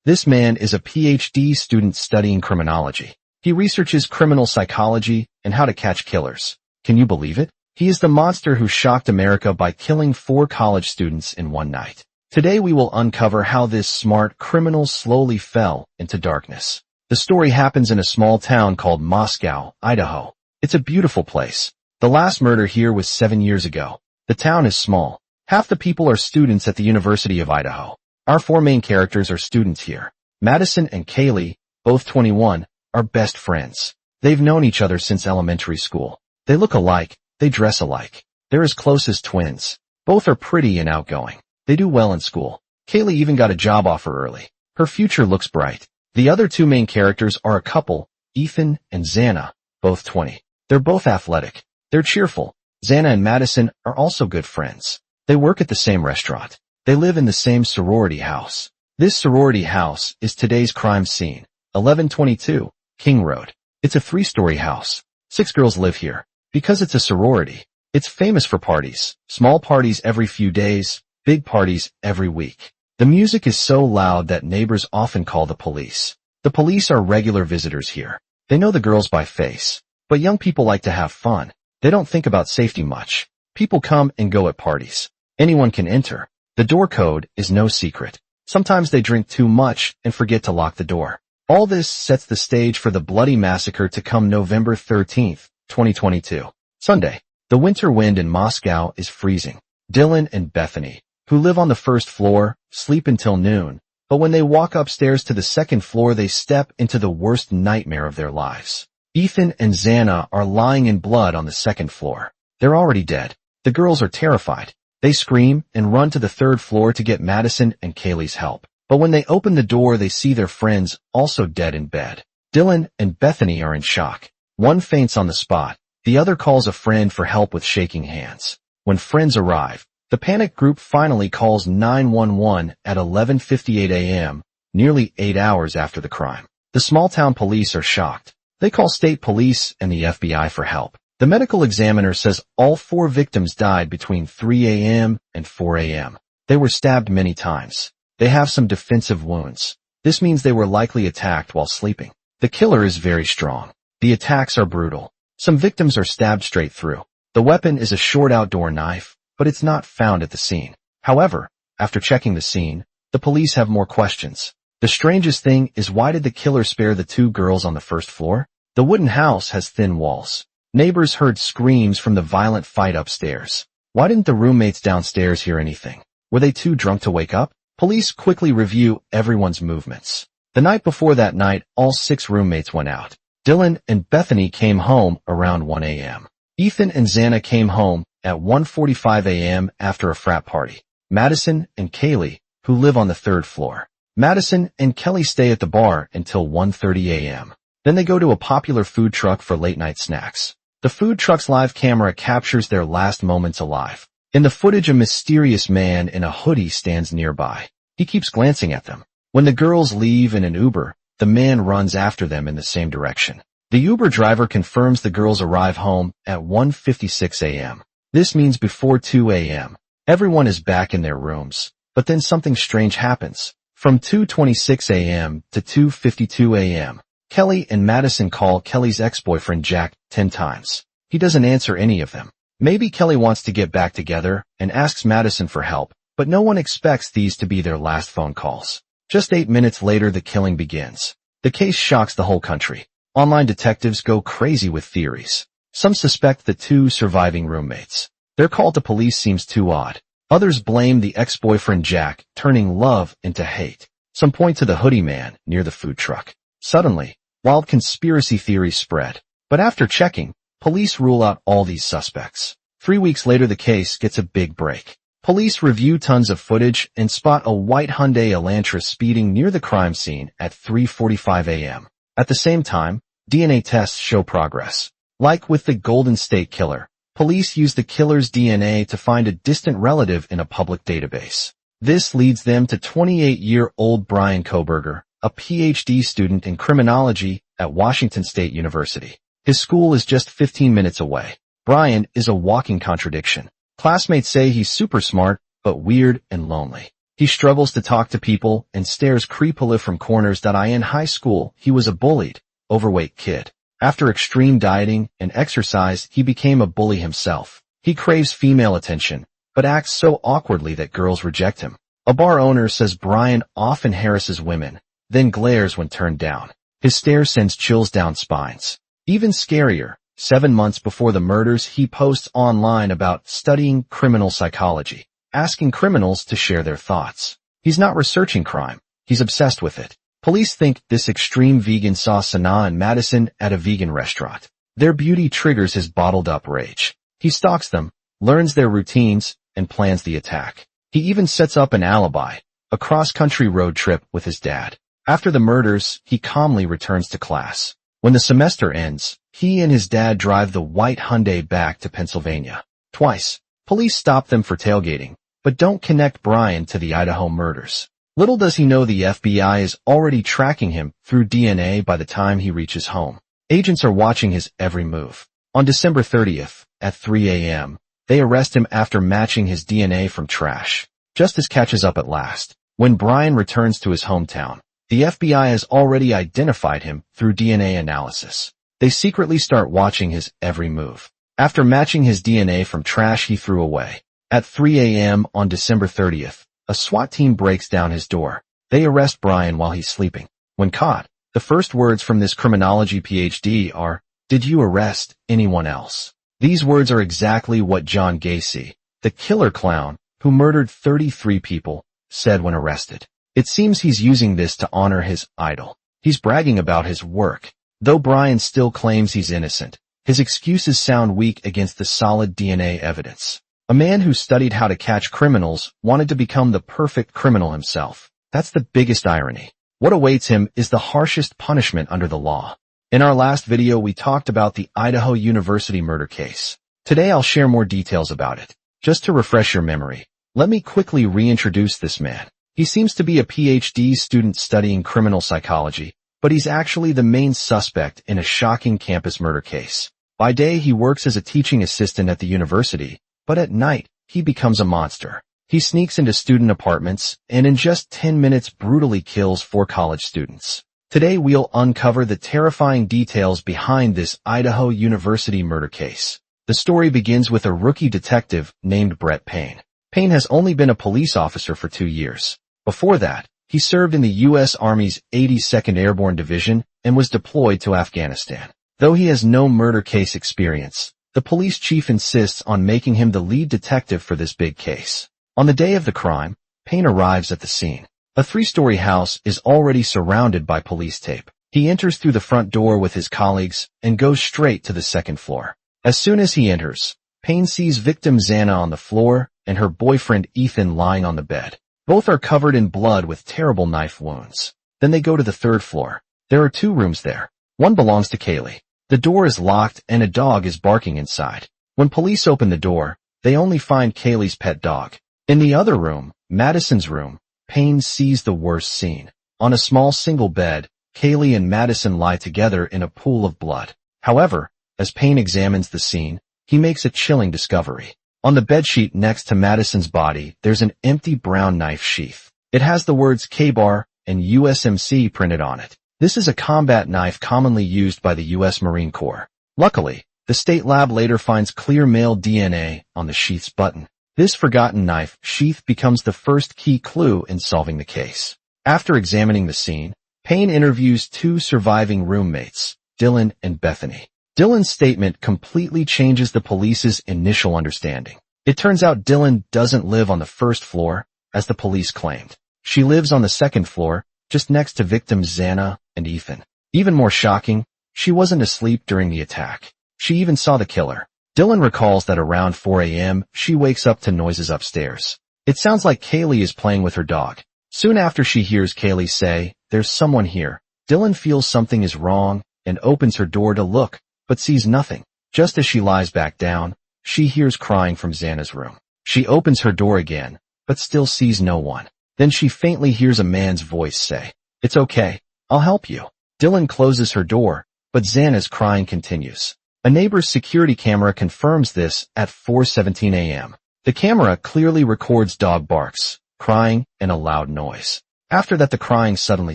This man is a PhD student studying criminology. He researches criminal psychology and how to catch killers. Can you believe it? He is the monster who shocked America by killing 4 college students in one night. Today we will uncover how this smart criminal slowly fell into darkness. The story happens in a small town called Moscow, Idaho. It's a beautiful place. The last murder here was 7 years ago. The town is small. Half the people are students at the University of Idaho. Our 4 main characters are students here. Madison and Kaylee, both 21, are best friends. They've known each other since elementary school. They look alike, they dress alike. They're as close as twins. Both are pretty and outgoing. They do well in school. Kaylee even got a job offer early. Her future looks bright. The other 2 main characters are a couple, Ethan and Xana, both 20. They're both athletic. They're cheerful. Xana and Madison are also good friends. They work at the same restaurant. They live in the same sorority house. This sorority house is today's crime scene, 1122 King Road. It's a 3-story house. 6 girls live here. Because it's a sorority, it's famous for parties. Small parties every few days, big parties every week. The music is so loud that neighbors often call the police. The police are regular visitors here. They know the girls by face. But young people like to have fun. They don't think about safety much. People come and go at parties. Anyone can enter. The door code is no secret. Sometimes they drink too much and forget to lock the door. All this sets the stage for the bloody massacre to come November 13th, 2022. Sunday. The winter wind in Moscow is freezing. Dylan and Bethany, who live on the first floor, sleep until noon, but when they walk upstairs to the second floor they step into the worst nightmare of their lives. Ethan and Xana are lying in blood on the second floor. They're already dead. The girls are terrified. They scream and run to the third floor to get Madison and Kaylee's help. But when they open the door they see their friends also dead in bed. Dylan and Bethany are in shock. One faints on the spot. The other calls a friend for help with shaking hands. When friends arrive, the panic group finally calls 911 at 11:58 a.m., nearly 8 hours after the crime. The small-town police are shocked. They call state police and the FBI for help. The medical examiner says all 4 victims died between 3 a.m. and 4 a.m. They were stabbed many times. They have some defensive wounds. This means they were likely attacked while sleeping. The killer is very strong. The attacks are brutal. Some victims are stabbed straight through. The weapon is a short outdoor knife, but it's not found at the scene. However, after checking the scene, the police have more questions. The strangest thing is, why did the killer spare the 2 girls on the first floor? The wooden house has thin walls. Neighbors heard screams from the violent fight upstairs. Why didn't the roommates downstairs hear anything? Were they too drunk to wake up? Police quickly review everyone's movements. The night before that night, all 6 roommates went out. Dylan and Bethany came home around 1 a.m. Ethan and Xana came home at 1:45 a.m. after a frat party. Madison and Kaylee, who live on the 3rd floor. Madison and Kelly stay at the bar until 1:30 a.m. Then they go to a popular food truck for late-night snacks. The food truck's live camera captures their last moments alive. In the footage, a mysterious man in a hoodie stands nearby. He keeps glancing at them. When the girls leave in an Uber, the man runs after them in the same direction. The Uber driver confirms the girls arrive home at 1:56 a.m. This means before 2 a.m. Everyone is back in their rooms. But then something strange happens. From 2:26 a.m. to 2:52 a.m., Kelly and Madison call Kelly's ex-boyfriend Jack 10 times. He doesn't answer any of them. Maybe Kelly wants to get back together and asks Madison for help, but no one expects these to be their last phone calls. Just 8 minutes later, the killing begins. The case shocks the whole country. Online detectives go crazy with theories. Some suspect the 2 surviving roommates. Their call to police seems too odd. Others blame the ex-boyfriend Jack, turning love into hate. Some point to the hoodie man near the food truck. Suddenly, wild conspiracy theories spread. But after checking, police rule out all these suspects. 3 weeks later, the case gets a big break. Police review tons of footage and spot a white Hyundai Elantra speeding near the crime scene at 3:45 a.m. At the same time, DNA tests show progress. Like with the Golden State Killer, police use the killer's DNA to find a distant relative in a public database. This leads them to 28-year-old Bryan Kohberger, a PhD student in criminology at Washington State University. His school is just 15 minutes away. Bryan is a walking contradiction. Classmates say he's super smart, but weird and lonely. He struggles to talk to people and stares creepily from corners. In high school, he was a bullied, overweight kid. After extreme dieting and exercise, he became a bully himself. He craves female attention, but acts so awkwardly that girls reject him. A bar owner says Brian often harasses women, then glares when turned down. His stare sends chills down spines. Even scarier, 7 months before the murders, he posts online about studying criminal psychology, asking criminals to share their thoughts. He's not researching crime. He's obsessed with it. Police think this extreme vegan saw Sana and Madison at a vegan restaurant. Their beauty triggers his bottled-up rage. He stalks them, learns their routines, and plans the attack. He even sets up an alibi, a cross-country road trip with his dad. After the murders, he calmly returns to class. When the semester ends, he and his dad drive the white Hyundai back to Pennsylvania. Twice, police stop them for tailgating, but don't connect Brian to the Idaho murders. Little does he know the FBI is already tracking him through DNA by the time he reaches home. Agents are watching his every move. On December 30th, at 3 a.m., they arrest him after matching his DNA from trash. Justice catches up at last. When Brian returns to his hometown, the FBI has already identified him through DNA analysis. They secretly start watching his every move. After matching his DNA from trash he threw away. At 3 a.m. on December 30th, a SWAT team breaks down his door. They arrest Brian while he's sleeping. When caught, the first words from this criminology PhD are, "Did you arrest anyone else?" These words are exactly what John Gacy, the killer clown who murdered 33 people, said when arrested. It seems he's using this to honor his idol. He's bragging about his work. Though Brian still claims he's innocent, his excuses sound weak against the solid DNA evidence. A man who studied how to catch criminals wanted to become the perfect criminal himself. That's the biggest irony. What awaits him is the harshest punishment under the law. In our last video, we talked about the Idaho University murder case. Today I'll share more details about it. Just to refresh your memory, let me quickly reintroduce this man. He seems to be a PhD student studying criminal psychology, but he's actually the main suspect in a shocking campus murder case. By day, he works as a teaching assistant at the university, but at night, he becomes a monster. He sneaks into student apartments and in just 10 minutes brutally kills 4 college students. Today we'll uncover the terrifying details behind this Idaho University murder case. The story begins with a rookie detective named Brett Payne. Payne has only been a police officer for 2 years. Before that, he served in the U.S. Army's 82nd Airborne Division and was deployed to Afghanistan. Though he has no murder case experience, the police chief insists on making him the lead detective for this big case. On the day of the crime, Payne arrives at the scene. A 3-story house is already surrounded by police tape. He enters through the front door with his colleagues and goes straight to the 2nd floor. As soon as he enters, Payne sees victim Xana on the floor and her boyfriend Ethan lying on the bed. Both are covered in blood with terrible knife wounds. Then they go to the 3rd floor. There are 2 rooms there. One belongs to Kaylee. The door is locked and a dog is barking inside. When police open the door, they only find Kaylee's pet dog. In the other room, Madison's room, Payne sees the worst scene. On a small single bed, Kaylee and Madison lie together in a pool of blood. However, as Payne examines the scene, he makes a chilling discovery. On the bedsheet next to Madison's body, there's an empty brown knife sheath. It has the words K-Bar and USMC printed on it. This is a combat knife commonly used by the U.S. Marine Corps. Luckily, the state lab later finds clear male DNA on the sheath's button. This forgotten knife sheath becomes the first key clue in solving the case. After examining the scene, Payne interviews 2 surviving roommates, Dylan and Bethany. Dylan's statement completely changes the police's initial understanding. It turns out Dylan doesn't live on the 1st floor, as the police claimed. She lives on the 2nd floor, just next to victims Xana and Ethan. Even more shocking, she wasn't asleep during the attack. She even saw the killer. Dylan recalls that around 4 a.m., she wakes up to noises upstairs. It sounds like Kaylee is playing with her dog. Soon after she hears Kaylee say, "There's someone here," Dylan feels something is wrong and opens her door to look, but sees nothing. Just as she lies back down, she hears crying from Xana's room. She opens her door again, but still sees no one. Then she faintly hears a man's voice say, "It's okay, I'll help you." Dylan closes her door, but Xana's crying continues. A neighbor's security camera confirms this at 4:17 a.m. The camera clearly records dog barks, crying, and a loud noise. After that, the crying suddenly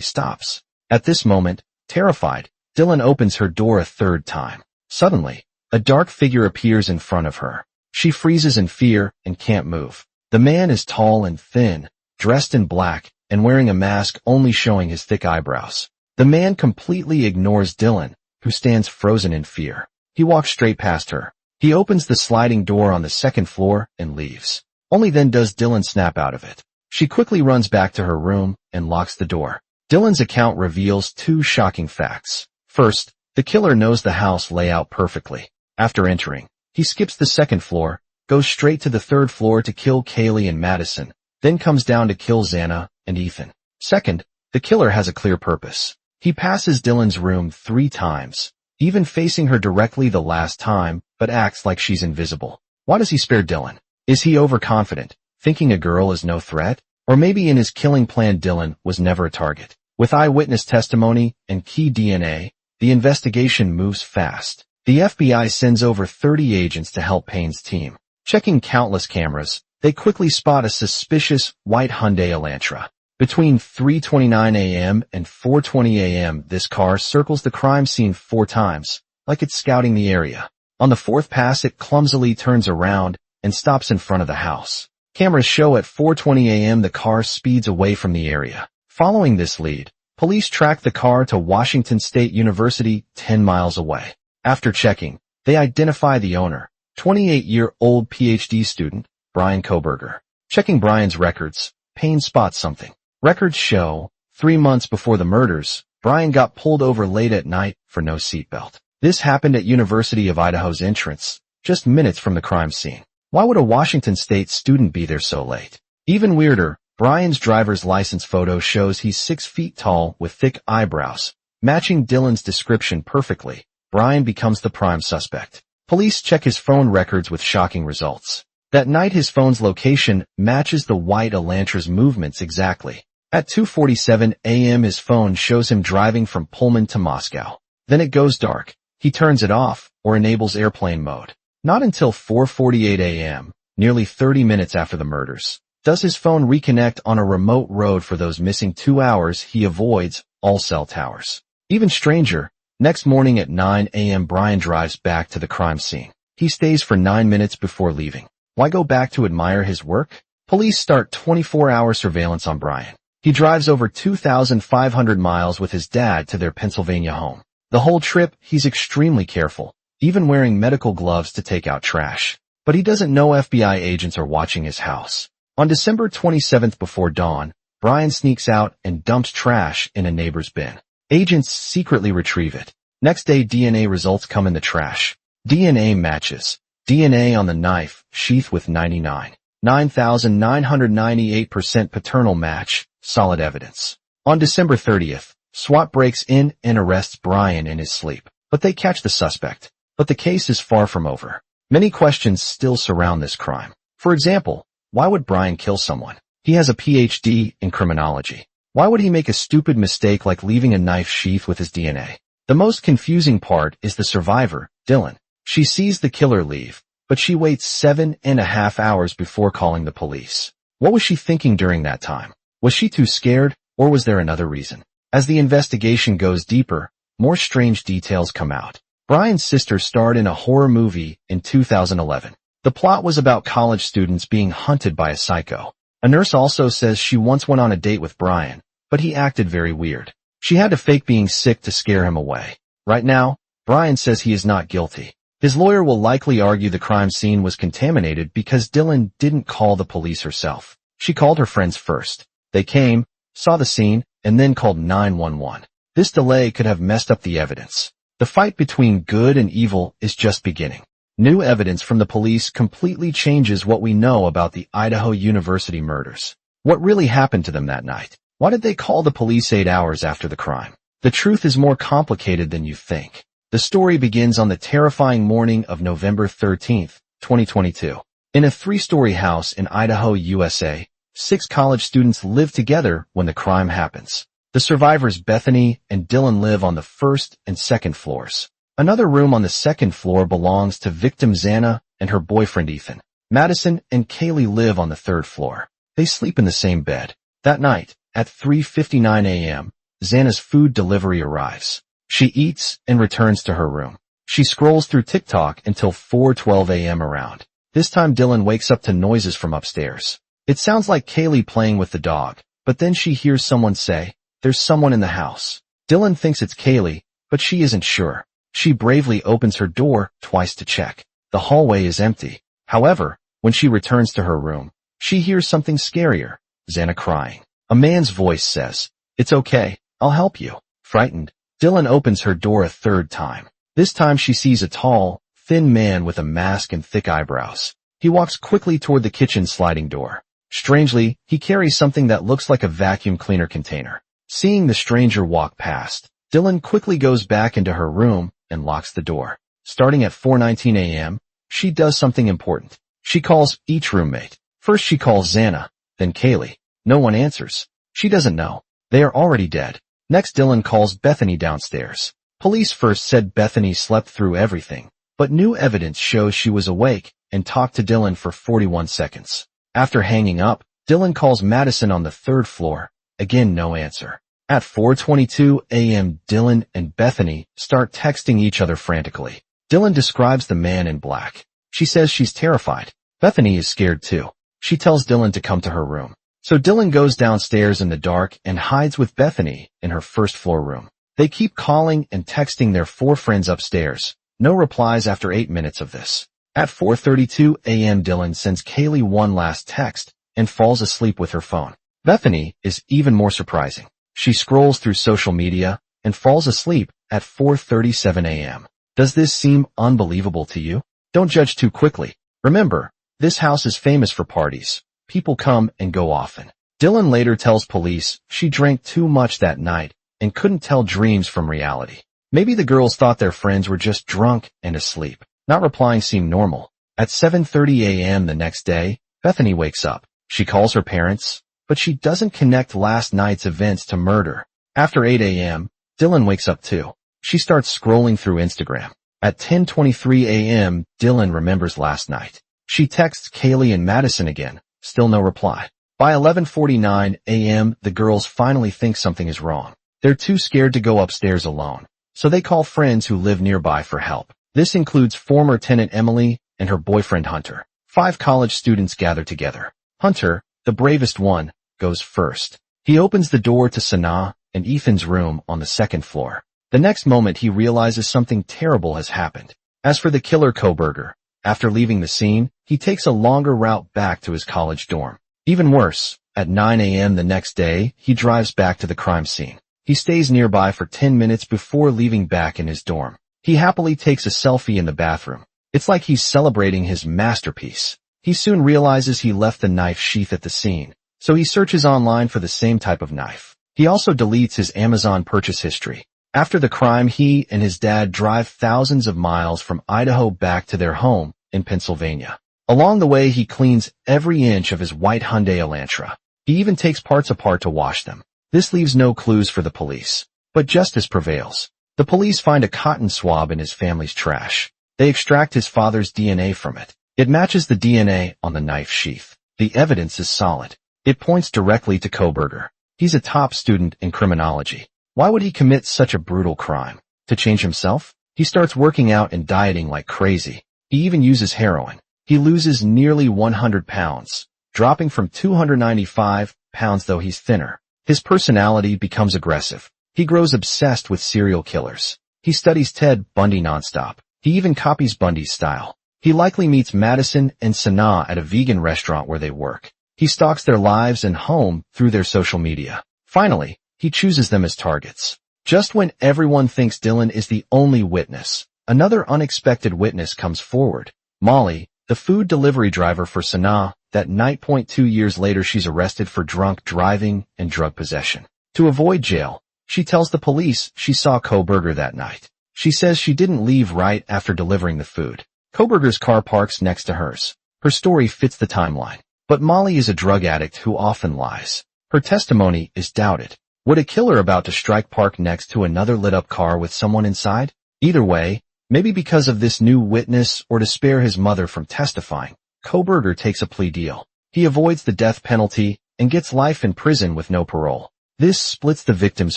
stops. At this moment, terrified, Dylan opens her door a third time. Suddenly, a dark figure appears in front of her. She freezes in fear and can't move. The man is tall and thin, dressed in black, and wearing a mask only showing his thick eyebrows. The man completely ignores Dylan, who stands frozen in fear. He walks straight past her. He opens the sliding door on the second floor and leaves. Only then does Dylan snap out of it. She quickly runs back to her room and locks the door. Dylan's account reveals two shocking facts. First, the killer knows the house layout perfectly. After entering, he skips the second floor, goes straight to the third floor to kill Kaylee and Madison, then comes down to kill Xana and Ethan. Second, the killer has a clear purpose. He passes Dylan's room 3 times, even facing her directly the last time, but acts like she's invisible. Why does he spare Dylan? Is he overconfident, thinking a girl is no threat? Or maybe in his killing plan Dylan was never a target? With eyewitness testimony and key DNA, the investigation moves fast. The FBI sends over 30 agents to help Payne's team. Checking countless cameras, they quickly spot a suspicious white Hyundai Elantra. Between 3:29 a.m. and 4:20 a.m., this car circles the crime scene 4 times, like it's scouting the area. On the 4th pass, it clumsily turns around and stops in front of the house. Cameras show at 4:20 a.m. the car speeds away from the area. Following this lead, police track the car to Washington State University 10 miles away. After checking, they identify the owner, 28-year-old PhD student, Bryan Kohberger. Checking Bryan's records, Payne spots something. Records show, 3 months before the murders, Bryan got pulled over late at night for no seatbelt. This happened at University of Idaho's entrance, just minutes from the crime scene. Why would a Washington State student be there so late? Even weirder, Bryan's driver's license photo shows he's 6 feet tall with thick eyebrows. Matching Dylan's description perfectly, Bryan becomes the prime suspect. Police check his phone records with shocking results. That night his phone's location matches the white Elantra's movements exactly. At 2:47 a.m. his phone shows him driving from Pullman to Moscow. Then it goes dark. He turns it off or enables airplane mode. Not until 4:48 a.m., nearly 30 minutes after the murders, does his phone reconnect on a remote road for those missing 2 hours. He avoids all cell towers. Even stranger, next morning at 9 a.m. Bryan drives back to the crime scene. He stays for 9 minutes before leaving. Why go back to admire his work? Police start 24-hour surveillance on Bryan. He drives over 2,500 miles with his dad to their Pennsylvania home. The whole trip, he's extremely careful, even wearing medical gloves to take out trash. But he doesn't know FBI agents are watching his house. On December 27th before dawn, Bryan sneaks out and dumps trash in a neighbor's bin. Agents secretly retrieve it. Next day, DNA results come in the trash. DNA matches. DNA on the knife, sheath with 9,998% paternal match, solid evidence. On December 30th, SWAT breaks in and arrests Bryan in his sleep. But they catch the suspect. But the case is far from over. Many questions still surround this crime. For example, why would Bryan kill someone? He has a PhD in criminology. Why would he make a stupid mistake like leaving a knife sheath with his DNA? The most confusing part is the survivor, Dylan. She sees the killer leave, but she waits 7.5 hours before calling the police. What was she thinking during that time? Was she too scared, or was there another reason? As the investigation goes deeper, more strange details come out. Bryan's sister starred in a horror movie in 2011. The plot was about college students being hunted by a psycho. A nurse also says she once went on a date with Bryan, but he acted very weird. She had to fake being sick to scare him away. Right now, Bryan says he is not guilty. His lawyer will likely argue the crime scene was contaminated because Dylan didn't call the police herself. She called her friends first. They came, saw the scene, and then called 911. This delay could have messed up the evidence. The fight between good and evil is just beginning. New evidence from the police completely changes what we know about the Idaho University murders. What really happened to them that night? Why did they call the police 8 hours after the crime? The truth is more complicated than you think. The story begins on the terrifying morning of November 13th, 2022. In a 3-story house in Idaho, USA, 6 college students live together when the crime happens. The survivors Bethany and Dylan live on the 1st and 2nd floors. Another room on the 2nd floor belongs to victim Xana and her boyfriend Ethan. Madison and Kaylee live on the 3rd floor. They sleep in the same bed. That night, at 3:59 a.m., Xana's food delivery arrives. She eats and returns to her room. She scrolls through TikTok until 4:12 a.m. around. This time Dylan wakes up to noises from upstairs. It sounds like Kaylee playing with the dog, but then she hears someone say, "There's someone in the house." Dylan thinks it's Kaylee, but she isn't sure. She bravely opens her door twice to check. The hallway is empty. However, when she returns to her room, she hears something scarier, Xana crying. A man's voice says, "It's okay, I'll help you." Frightened, Dylan opens her door a third time. This time she sees a tall, thin man with a mask and thick eyebrows. He walks quickly toward the kitchen sliding door. Strangely, he carries something that looks like a vacuum cleaner container. Seeing the stranger walk past, Dylan quickly goes back into her room and locks the door. Starting at 4:19 a.m., she does something important. She calls each roommate. First she calls Xana, then Kaylee. No one answers. She doesn't know. They are already dead. Next Dylan calls Bethany downstairs. Police first said Bethany slept through everything, but new evidence shows she was awake and talked to Dylan for 41 seconds. After hanging up, Dylan calls Madison on the third floor. Again, no answer. At 4:22 a.m., Dylan and Bethany start texting each other frantically. Dylan describes the man in black. She says she's terrified. Bethany is scared too. She tells Dylan to come to her room. So Dylan goes downstairs in the dark and hides with Bethany in her first floor room. They keep calling and texting their 4 friends upstairs. No replies after 8 minutes of this. At 4:32 a.m. Dylan sends Kaylee one last text and falls asleep with her phone. Bethany is even more surprising. She scrolls through social media and falls asleep at 4:37 a.m. Does this seem unbelievable to you? Don't judge too quickly. Remember, this house is famous for parties. People come and go often. Dylan later tells police she drank too much that night and couldn't tell dreams from reality. Maybe the girls thought their friends were just drunk and asleep. Not replying seemed normal. At 7:30 a.m. the next day, Bethany wakes up. She calls her parents, but she doesn't connect last night's events to murder. After 8 a.m., Dylan wakes up too. She starts scrolling through Instagram. At 10:23 a.m., Dylan remembers last night. She texts Kaylee and Madison again. Still no reply. By 11:49 a.m., the girls finally think something is wrong. They're too scared to go upstairs alone, so they call friends who live nearby for help. This includes former tenant Emily and her boyfriend Hunter. 5 college students gather together. Hunter, the bravest one, goes first. He opens the door to Sanaa and Ethan's room on the second floor. The next moment he realizes something terrible has happened. As for the killer Kohberger, after leaving the scene, he takes a longer route back to his college dorm. Even worse, at 9 a.m. the next day, he drives back to the crime scene. He stays nearby for 10 minutes before leaving back in his dorm. He happily takes a selfie in the bathroom. It's like he's celebrating his masterpiece. He soon realizes he left the knife sheath at the scene, so he searches online for the same type of knife. He also deletes his Amazon purchase history. After the crime, he and his dad drive thousands of miles from Idaho back to their home in Pennsylvania. Along the way, he cleans every inch of his white Hyundai Elantra. He even takes parts apart to wash them. This leaves no clues for the police, but justice prevails. The police find a cotton swab in his family's trash. They extract his father's DNA from it. It matches the DNA on the knife sheath. The evidence is solid. It points directly to Kohberger. He's a top student in criminology. Why would he commit such a brutal crime? To change himself? He starts working out and dieting like crazy. He even uses heroin. He loses nearly 100 pounds, dropping from 295 pounds though he's thinner. His personality becomes aggressive. He grows obsessed with serial killers. He studies Ted Bundy nonstop. He even copies Bundy's style. He likely meets Madison and Sanaa at a vegan restaurant where they work. He stalks their lives and home through their social media. Finally, he chooses them as targets. Just when everyone thinks Dylan is the only witness, another unexpected witness comes forward. Molly, the food delivery driver for Sanaa, that night. 2 years later she's arrested for drunk driving and drug possession. To avoid jail, she tells the police she saw Kohberger that night. She says she didn't leave right after delivering the food. Kohberger's car parks next to hers. Her story fits the timeline. But Molly is a drug addict who often lies. Her testimony is doubted. Would a killer about to strike park next to another lit-up car with someone inside? Either way, maybe because of this new witness or to spare his mother from testifying, Kohberger takes a plea deal. He avoids the death penalty and gets life in prison with no parole. This splits the victims'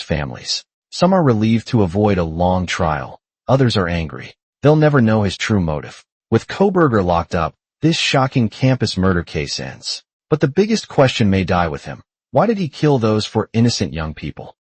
families. Some are relieved to avoid a long trial. Others are angry. They'll never know his true motive. With Kohberger locked up, this shocking campus murder case ends. But the biggest question may die with him. Why did he kill those four innocent young people?